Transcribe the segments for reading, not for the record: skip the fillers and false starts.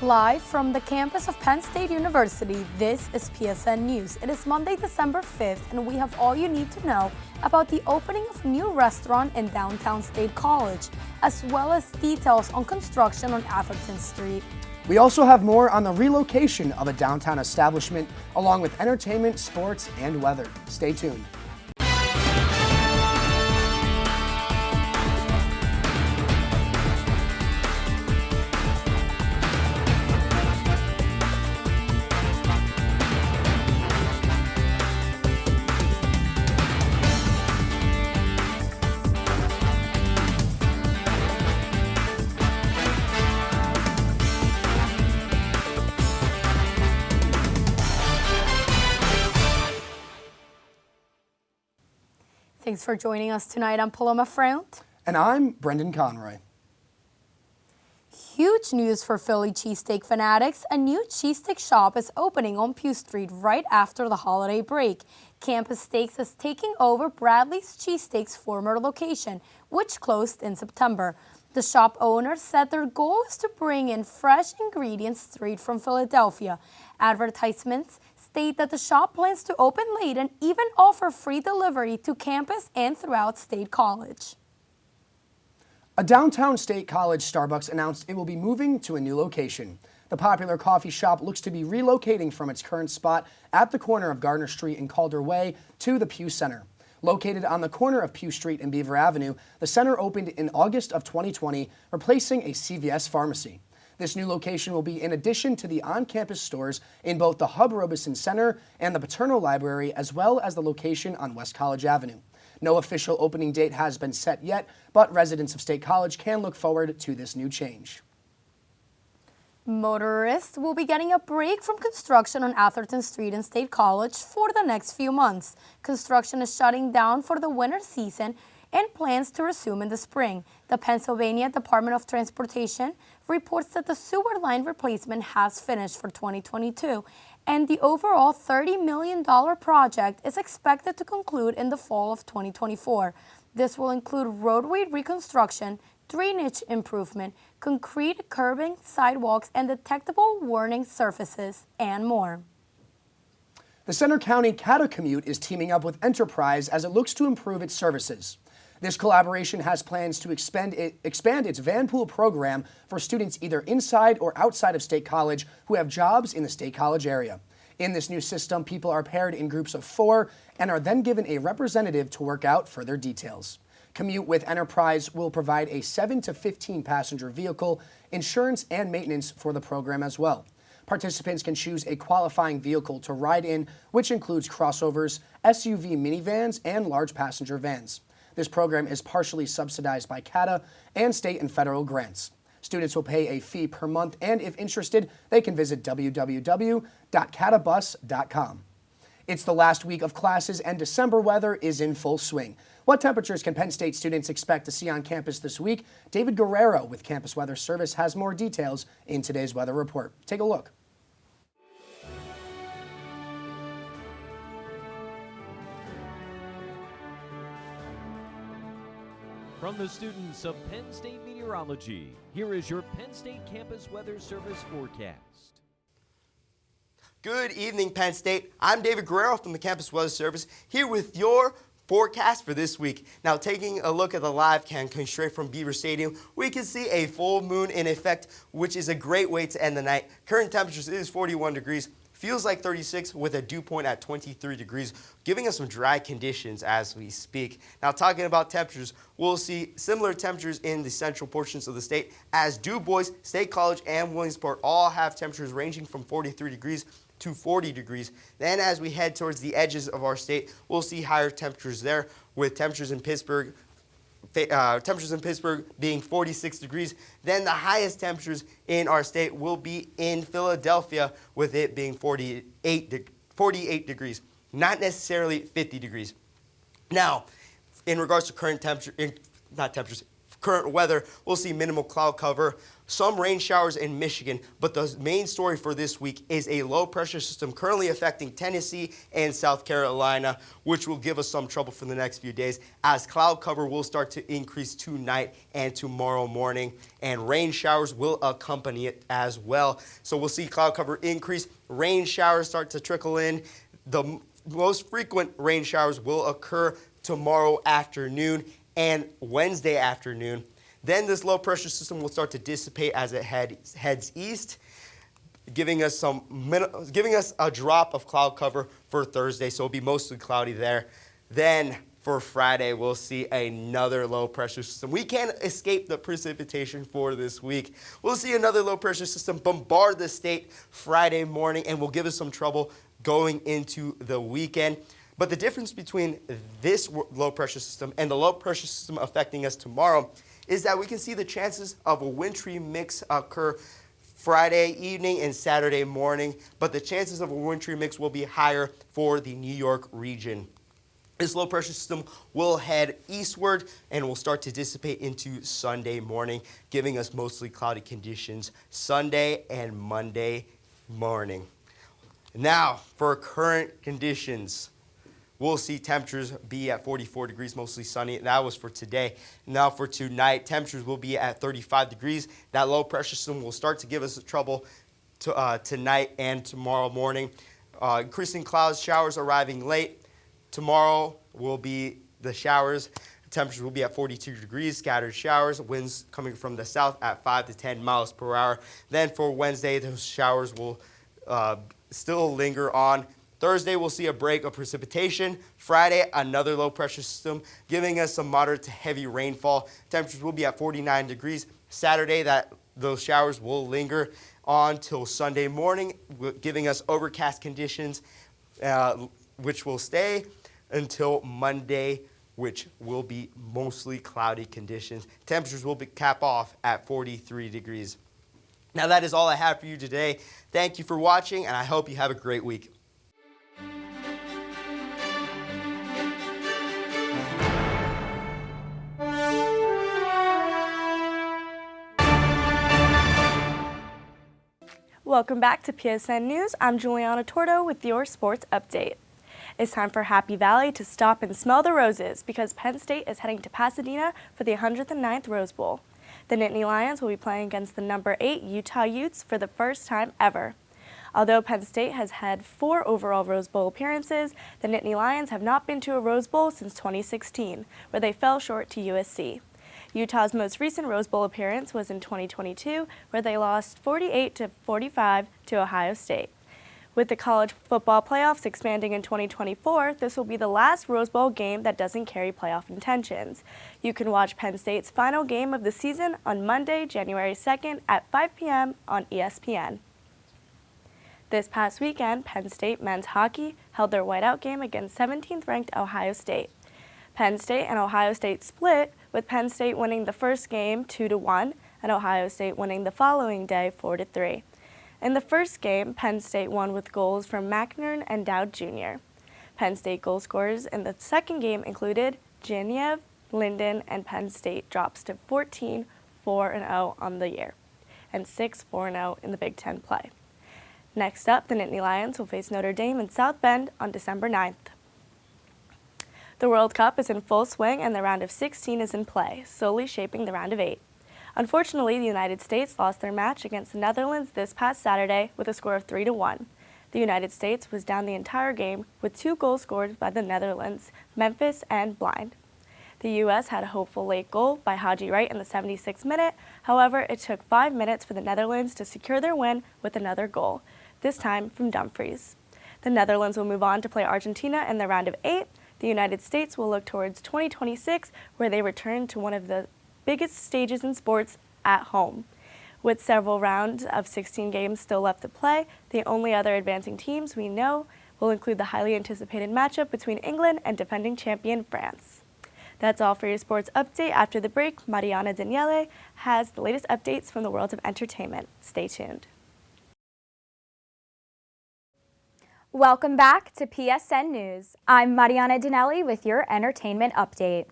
Live from the campus of Penn State University, this is PSN News. It is Monday, December 5th, and we have all you need to know about the opening of a new restaurant in downtown State College, as well as details on construction on Atherton Street. We also have more on the relocation of a downtown establishment, along with entertainment, sports, and weather. Stay tuned. Thanks for joining us tonight. I'm Paloma Freundt. And I'm Brendan Conroy. Huge news for Philly cheesesteak fanatics. A new cheesesteak shop is opening on Pew Street right after the holiday break. Campus Steaks is taking over Bradley's Cheesesteak's former location, which closed in September. The shop owners said their goal is to bring in fresh ingredients straight from Philadelphia. Advertisements state that the shop plans to open late and even offer free delivery to campus and throughout State College. A downtown State College Starbucks announced it will be moving to a new location. The popular coffee shop looks to be relocating from its current spot at the corner of Gardner Street and Calder Way to the Pew Center. Located on the corner of Pew Street and Beaver Avenue, the center opened in August of 2020, replacing a CVS pharmacy. This new location will be in addition to the on-campus stores in both the Hub Robeson Center and the Paterno Library, as well as the location on West College Avenue. No official opening date has been set yet, but residents of State College can look forward to this new change. Motorists will be getting a break from construction on Atherton Street in State College for the next few months. Construction is shutting down for the winter season and plans to resume in the spring. The Pennsylvania Department of Transportation reports that the sewer line replacement has finished for 2022, and the overall $30 million project is expected to conclude in the fall of 2024. This will include roadway reconstruction, drainage improvement, concrete curbing, sidewalks, and detectable warning surfaces, and more. The Center County CATA commute is teaming up with Enterprise as it looks to improve its services. This collaboration has plans to expand its van pool program for students either inside or outside of State College who have jobs in the State College area. In this new system, people are paired in groups of 4 and are then given a representative to work out further details. Commute with Enterprise will provide a 7 to 15 passenger vehicle, insurance, and maintenance for the program as well. Participants can choose a qualifying vehicle to ride in, which includes crossovers, SUV minivans, and large passenger vans. This program is partially subsidized by CATA and state and federal grants. Students will pay a fee per month, and if interested, they can visit www.catabus.com. It's the last week of classes, and December weather is in full swing. What temperatures can Penn State students expect to see on campus this week? David Guerrero with Campus Weather Service has more details in today's weather report. Take a look. From the students of Penn State Meteorology, here is your Penn State Campus Weather Service forecast. Good evening, Penn State. I'm David Guerrero from the Campus Weather Service, here with your forecast for this week. Now, taking a look at the live cam coming straight from Beaver Stadium, we can see a full moon in effect, which is a great way to end the night. Current temperatures is 41 degrees. Feels like 36 with a dew point at 23 degrees, giving us some dry conditions as we speak. Now, talking about temperatures, we'll see similar temperatures in the central portions of the state as Du Bois, State College, and Williamsport all have temperatures ranging from 43 degrees to 40 degrees. Then as we head towards the edges of our state, we'll see higher temperatures there, with temperatures in Pittsburgh being 46 degrees. Then the highest temperatures in our state will be in Philadelphia, with it being 48 degrees, not necessarily 50 degrees. Now, in regards to current weather, we'll see minimal cloud cover, some rain showers in Michigan, but the main story for this week is a low pressure system currently affecting Tennessee and South Carolina, which will give us some trouble for the next few days as cloud cover will start to increase tonight and tomorrow morning, and rain showers will accompany it as well. So we'll see cloud cover increase, rain showers start to trickle in. The most frequent rain showers will occur tomorrow afternoon and Wednesday afternoon. Then this low pressure system will start to dissipate as it heads east, giving us a drop of cloud cover for Thursday, so it'll be mostly cloudy there. Then for Friday, we'll see another low pressure system. We can't escape the precipitation for this week. We'll see another low pressure system bombard the state Friday morning and will give us some trouble going into the weekend. But the difference between this low pressure system and the low pressure system affecting us tomorrow is that we can see the chances of a wintry mix occur Friday evening and Saturday morning, but the chances of a wintry mix will be higher for the New York region. This low pressure system will head eastward and will start to dissipate into Sunday morning, giving us mostly cloudy conditions Sunday and Monday morning. Now, for current conditions, we'll see temperatures be at 44 degrees, mostly sunny. That was for today. Now for tonight, temperatures will be at 35 degrees. That low pressure system will start to give us trouble tonight and tomorrow morning. Increasing clouds, showers arriving late. Tomorrow will be the showers. Temperatures will be at 42 degrees, scattered showers, winds coming from the south at 5 to 10 miles per hour. Then for Wednesday, those showers will still linger on. Thursday, we'll see a break of precipitation. Friday, another low pressure system giving us some moderate to heavy rainfall. Temperatures will be at 49 degrees. Saturday, those showers will linger on till Sunday morning, giving us overcast conditions, which will stay until Monday, which will be mostly cloudy conditions. Temperatures will cap off at 43 degrees. Now, that is all I have for you today. Thank you for watching, and I hope you have a great week. Welcome back to PSN News. I'm Juliana Tordo with your sports update. It's time for Happy Valley to stop and smell the roses because Penn State is heading to Pasadena for the 109th Rose Bowl. The Nittany Lions will be playing against the number 8 Utah Utes for the first time ever. Although Penn State has had 4 overall Rose Bowl appearances, the Nittany Lions have not been to a Rose Bowl since 2016, where they fell short to USC. Utah's most recent Rose Bowl appearance was in 2022, where they lost 48-45 to Ohio State. With the college football playoffs expanding in 2024, this will be the last Rose Bowl game that doesn't carry playoff intentions. You can watch Penn State's final game of the season on Monday, January 2nd at 5 p.m. on ESPN. This past weekend, Penn State men's hockey held their whiteout game against 17th-ranked Ohio State. Penn State and Ohio State split, with Penn State winning the first game 2-1 and Ohio State winning the following day 4-3. In the first game, Penn State won with goals from McNern and Dowd Jr. Penn State goal scorers in the second game included Genevieve, Linden, and Penn State drops to 14-4-0 on the year and 6-4-0 in the Big Ten play. Next up, the Nittany Lions will face Notre Dame in South Bend on December 9th. The World Cup is in full swing and the round of 16 is in play, solely shaping the round of 8. Unfortunately, the United States lost their match against the Netherlands this past Saturday with a score of 3-1. The United States was down the entire game with 2 goals scored by the Netherlands, Memphis and Blind. The U.S. had a hopeful late goal by Haji Wright in the 76th minute. However, it took 5 minutes for the Netherlands to secure their win with another goal, this time from Dumfries. The Netherlands will move on to play Argentina in the round of 8. The United States will look towards 2026, where they return to one of the biggest stages in sports at home. With several rounds of 16 games still left to play, the only other advancing teams we know will include the highly anticipated matchup between England and defending champion France. That's all for your sports update. After the break, Mariana Daniele has the latest updates from the world of entertainment. Stay tuned. Welcome back to PSN News. I'm Mariana Dinelli with your entertainment update.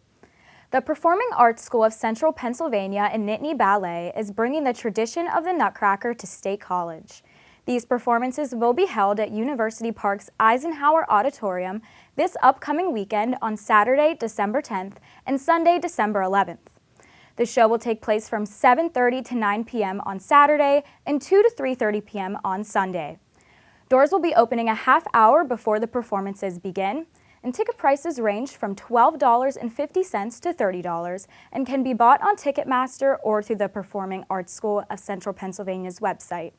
The Performing Arts School of Central Pennsylvania and Nittany Ballet is bringing the tradition of the Nutcracker to State College. These performances will be held at University Park's Eisenhower Auditorium this upcoming weekend on Saturday, December 10th and Sunday, December 11th. The show will take place from 7:30 to 9 p.m. on Saturday and 2 to 3:30 p.m. on Sunday. Doors will be opening a half hour before the performances begin, and ticket prices range from $12.50 to $30 and can be bought on Ticketmaster or through the Performing Arts School of Central Pennsylvania's website.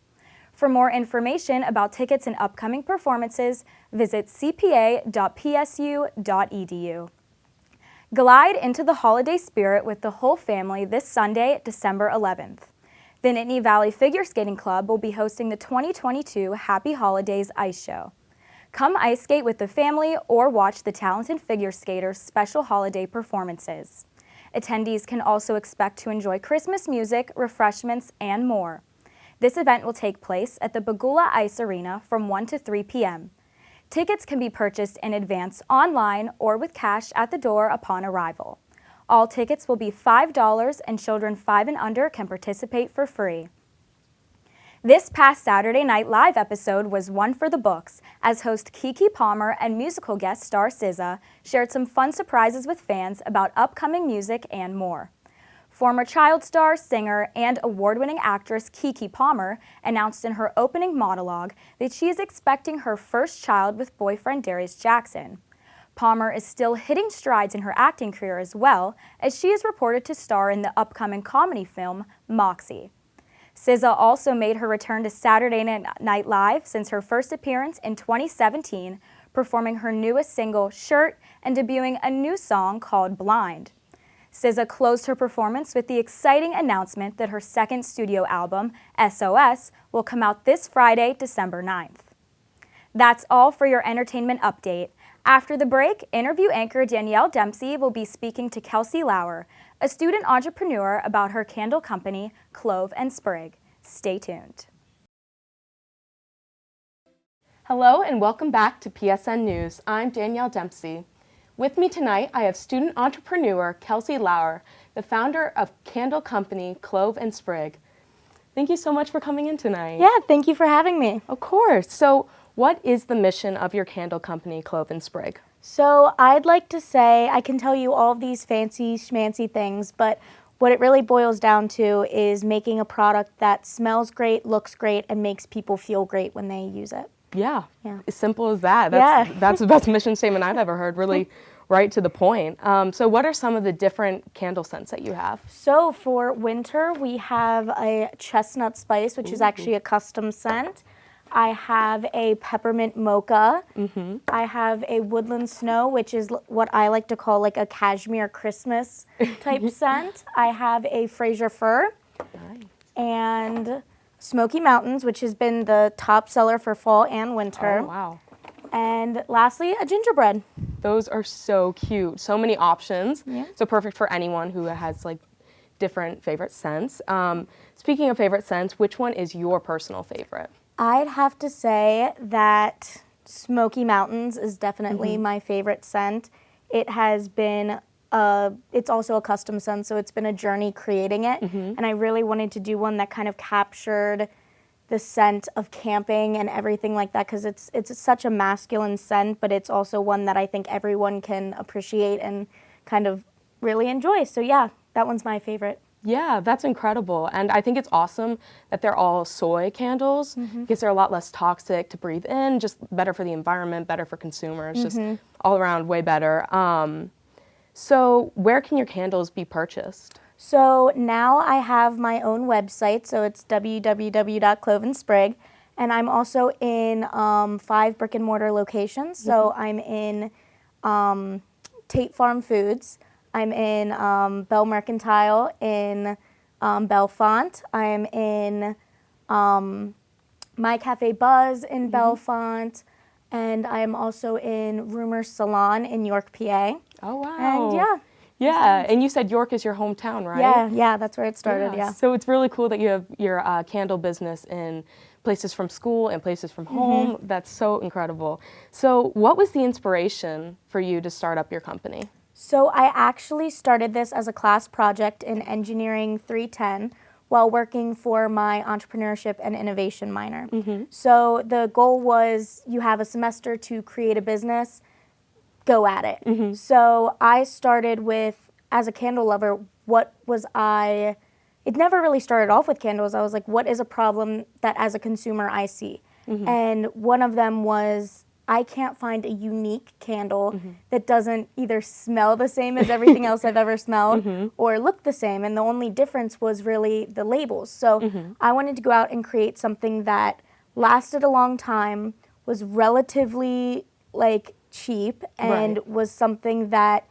For more information about tickets and upcoming performances, visit cpa.psu.edu. Glide into the holiday spirit with the whole family this Sunday, December 11th. The Nittany Valley Figure Skating Club will be hosting the 2022 Happy Holidays Ice Show. Come ice skate with the family or watch the talented figure skaters' special holiday performances. Attendees can also expect to enjoy Christmas music, refreshments, and more. This event will take place at the Bagula Ice Arena from 1 to 3 p.m. Tickets can be purchased in advance online or with cash at the door upon arrival. All tickets will be $5 and children 5 and under can participate for free. This past Saturday Night Live episode was one for the books, as host Keke Palmer and musical guest star SZA shared some fun surprises with fans about upcoming music and more. Former child star, singer, and award-winning actress Keke Palmer announced in her opening monologue that she is expecting her first child with boyfriend Darius Jackson. Palmer is still hitting strides in her acting career as well, as she is reported to star in the upcoming comedy film Moxie. SZA also made her return to Saturday Night Live since her first appearance in 2017, performing her newest single, Shirt, and debuting a new song called Blind. SZA closed her performance with the exciting announcement that her second studio album, SOS, will come out this Friday, December 9th. That's all for your entertainment update. After the break, interview anchor Danielle Dempsey will be speaking to Kelsey Lauer, a student entrepreneur, about her candle company, Clove and Sprig. Stay tuned. Hello and welcome back to PSN News. I'm Danielle Dempsey. With me tonight, I have student entrepreneur Kelsey Lauer, the founder of candle company Clove and Sprig. Thank you so much for coming in tonight. Yeah, thank you for having me. Of course. So what is the mission of your candle company, Clove and Sprig? So I'd like to say I can tell you all of these fancy schmancy things, but what it really boils down to is making a product that smells great, looks great, and makes people feel great when they use it. Yeah, Yeah. as simple as that. Yeah. That's the best mission statement I've ever heard, really right to the point. So what are some of the different candle scents that you have? So for winter, we have a chestnut spice, which is actually a custom scent. I have a peppermint mocha. I have a woodland snow, which is what I like to call like a cashmere Christmas type scent. I have a Fraser fir. Nice. And Smoky Mountains, which has been the top seller for fall and winter. Oh, wow. And lastly, a gingerbread. Those are so cute. So many options. Yeah. So perfect for anyone who has like different favorite scents. Speaking of favorite scents, which one is your personal favorite? I'd have to say that Smoky Mountains is definitely my favorite scent. It has been, it's also a custom scent, so it's been a journey creating it. And I really wanted to do one that kind of captured the scent of camping and everything like that, because it's such a masculine scent, but it's also one that I think everyone can appreciate and kind of really enjoy. So yeah, that one's my favorite. Yeah, that's incredible. And I think it's awesome that they're all soy candles because they're a lot less toxic to breathe in, just better for the environment, better for consumers, just all around way better. So where can your candles be purchased? So now I have my own website, so it's www.cloveandsprig, and I'm also in 5 brick and mortar locations. So I'm in Tate Farm Foods, I'm in Bell Mercantile in Bellefonte, I'm in My Cafe Buzz in Bellefonte, and I'm also in Rumors Salon in York, PA. Oh, wow. And yeah. Yeah, and you said York is your hometown, right? Yeah, that's where it started, yeah. So it's really cool that you have your candle business in places from school and places from home. That's so incredible. So what was the inspiration for you to start up your company? So I actually started this as a class project in Engineering 310 while working for my entrepreneurship and innovation minor. So the goal was you have a semester to create a business, go at it. So I started with, as a candle lover, it never really started off with candles. I was like, what is a problem that as a consumer I see? And one of them was, I can't find a unique candle that doesn't either smell the same as everything else I've ever smelled or look the same. And the only difference was really the labels. So I wanted to go out and create something that lasted a long time, was relatively cheap, and was something that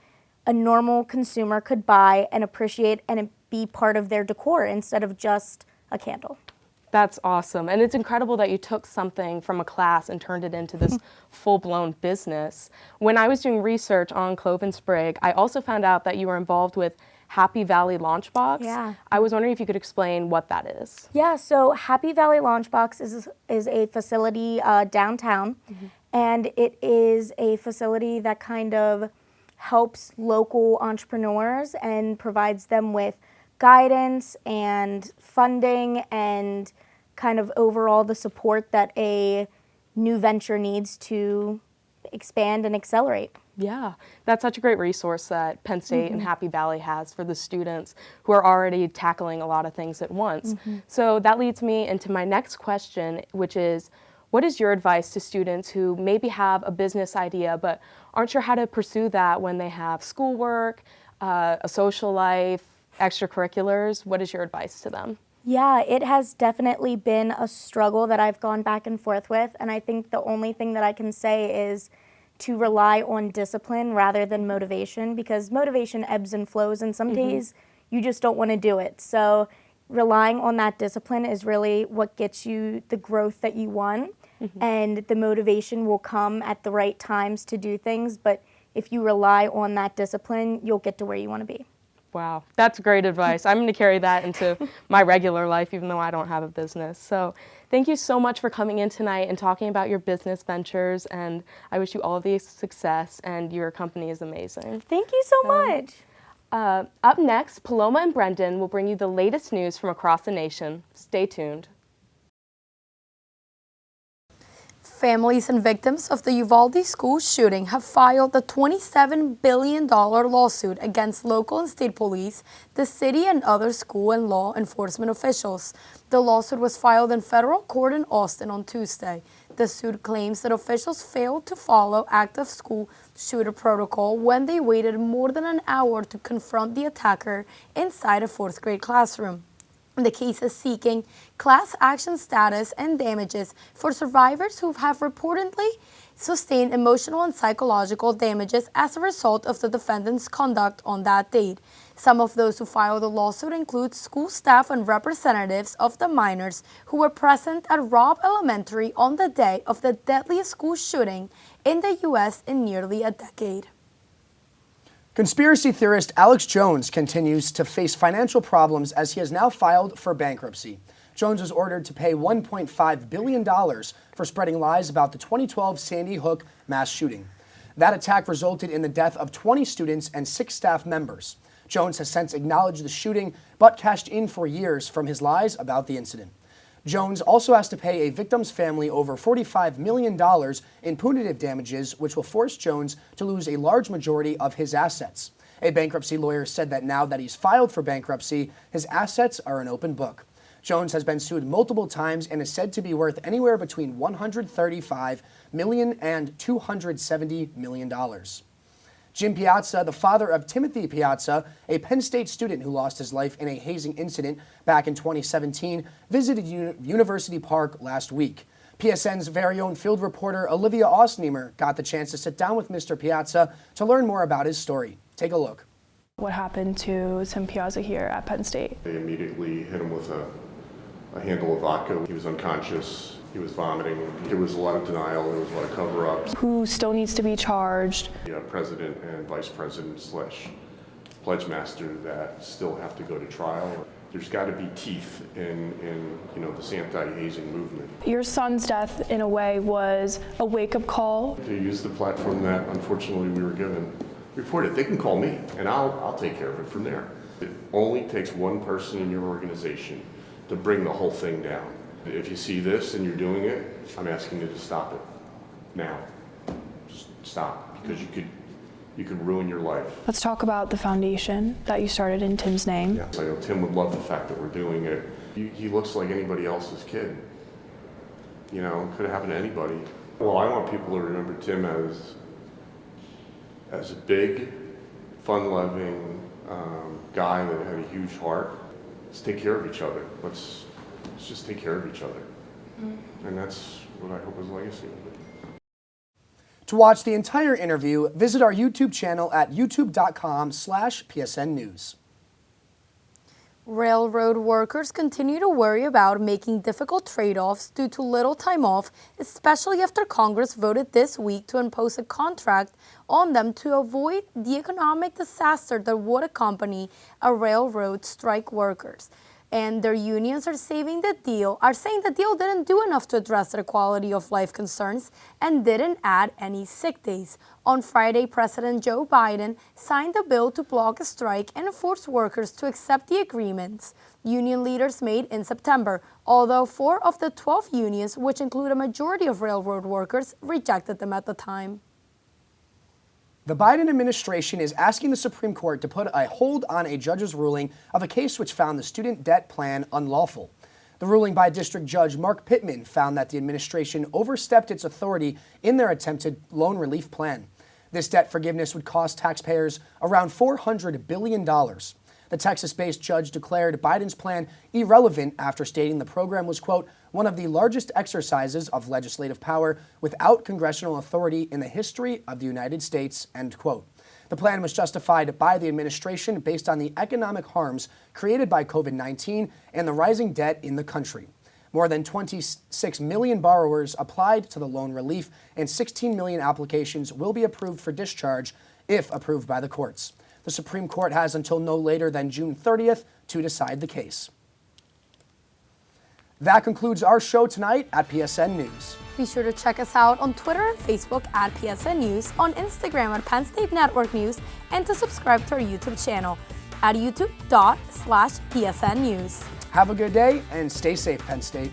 a normal consumer could buy and appreciate and be part of their decor instead of just a candle. That's awesome. And it's incredible that you took something from a class and turned it into this full-blown business. When I was doing research on Clove and Sprig, I also found out that you were involved with Happy Valley Launchbox. Yeah. I was wondering if you could explain what that is. Yeah, so Happy Valley Launchbox is a facility downtown, and it is a facility that kind of helps local entrepreneurs and provides them with guidance and funding and kind of overall the support that a new venture needs to expand and accelerate. Yeah, that's such a great resource that Penn State and Happy Valley has for the students who are already tackling a lot of things at once. So that leads me into my next question, which is, what is your advice to students who maybe have a business idea but aren't sure how to pursue that when they have schoolwork, a social life, extracurriculars? What is your advice to them? Yeah, it has definitely been a struggle that I've gone back and forth with, and I think the only thing that I can say is to rely on discipline rather than motivation, because motivation ebbs and flows, and some days you just don't want to do it. So relying on that discipline is really what gets you the growth that you want, and the motivation will come at the right times to do things, but if you rely on that discipline, you'll get to where you want to be. Wow, that's great advice. I'm going to carry that into my regular life, even though I don't have a business. So thank you so much for coming in tonight and talking about your business ventures, and I wish you all the success, and your company is amazing. Thank you so much. Up next, Paloma and Brendan will bring you the latest news from across the nation. Stay tuned. Families and victims of the Uvalde school shooting have filed a $27 billion lawsuit against local and state police, the city, and other school and law enforcement officials. The lawsuit was filed in federal court in Austin on Tuesday. The suit claims that officials failed to follow active school shooter protocol when they waited more than an hour to confront the attacker inside a fourth grade classroom. The case is seeking class action status and damages for survivors who have reportedly sustained emotional and psychological damages as a result of the defendant's conduct on that date. Some of those who filed the lawsuit include school staff and representatives of the minors who were present at Robb Elementary on the day of the deadliest school shooting in the U.S. in nearly a decade. Conspiracy theorist Alex Jones continues to face financial problems as he has now filed for bankruptcy. Jones was ordered to pay $1.5 billion for spreading lies about the 2012 Sandy Hook mass shooting. That attack resulted in the death of 20 students and 6 staff members. Jones has since acknowledged the shooting, but cashed in for years from his lies about the incident. Jones also has to pay a victim's family over $45 million in punitive damages, which will force Jones to lose a large majority of his assets. A bankruptcy lawyer said that now that he's filed for bankruptcy, his assets are an open book. Jones has been sued multiple times and is said to be worth anywhere between $135 million and $270 million. Jim Piazza, the father of Timothy Piazza, a Penn State student who lost his life in a hazing incident back in 2017, visited University Park last week. PSN's very own field reporter Olivia Osneimer got the chance to sit down with Mr. Piazza to learn more about his story. Take a look. What happened to Tim Piazza here at Penn State? They immediately hit him with a handle of vodka. He was unconscious. He was vomiting. There was a lot of denial. There was a lot of cover-ups. Who still needs to be charged? The president and vice president / pledge master that still have to go to trial. There's got to be teeth in this anti-hazing movement. Your son's death, in a way, was a wake-up call. To use the platform that, unfortunately, we were given report it. They can call me, and I'll take care of it from there. It only takes one person in your organization to bring the whole thing down. If you see this and you're doing it, I'm asking you to stop it now. Just stop, because you could ruin your life. Let's talk about the foundation that you started in Tim's name. Yeah, I know Tim would love the fact that we're doing it. He looks like anybody else's kid. You know, could have happened to anybody. Well, I want people to remember Tim as a big, fun-loving guy that had a huge heart. Let's take care of each other. Let's just take care of each other. And that's what I hope his legacy will be. To watch the entire interview, visit our YouTube channel at youtube.com/PSN News. Railroad workers continue to worry about making difficult trade-offs due to little time off, especially after Congress voted this week to impose a contract on them to avoid the economic disaster that would accompany a railroad strike workers. And their unions are saying the deal didn't do enough to address their quality of life concerns and didn't add any sick days. On Friday, President Joe Biden signed a bill to block a strike and force workers to accept the agreements union leaders made in September, although 4 of the 12 unions, which include a majority of railroad workers, rejected them at the time. The Biden administration is asking the Supreme Court to put a hold on a judge's ruling of a case which found the student debt plan unlawful. The ruling by District Judge Mark Pittman found that the administration overstepped its authority in their attempted loan relief plan. This debt forgiveness would cost taxpayers around $400 billion. The Texas-based judge declared Biden's plan irrelevant after stating the program was, quote, one of the largest exercises of legislative power without congressional authority in the history of the United States, end quote. The plan was justified by the administration based on the economic harms created by COVID-19 and the rising debt in the country. More than 26 million borrowers applied to the loan relief, and 16 million applications will be approved for discharge if approved by the courts. The Supreme Court has until no later than June 30th to decide the case. That concludes our show tonight at PSN News. Be sure to check us out on Twitter and Facebook at PSN News, on Instagram at Penn State Network News, and to subscribe to our YouTube channel at youtube.com/PSN News. Have a good day and stay safe, Penn State.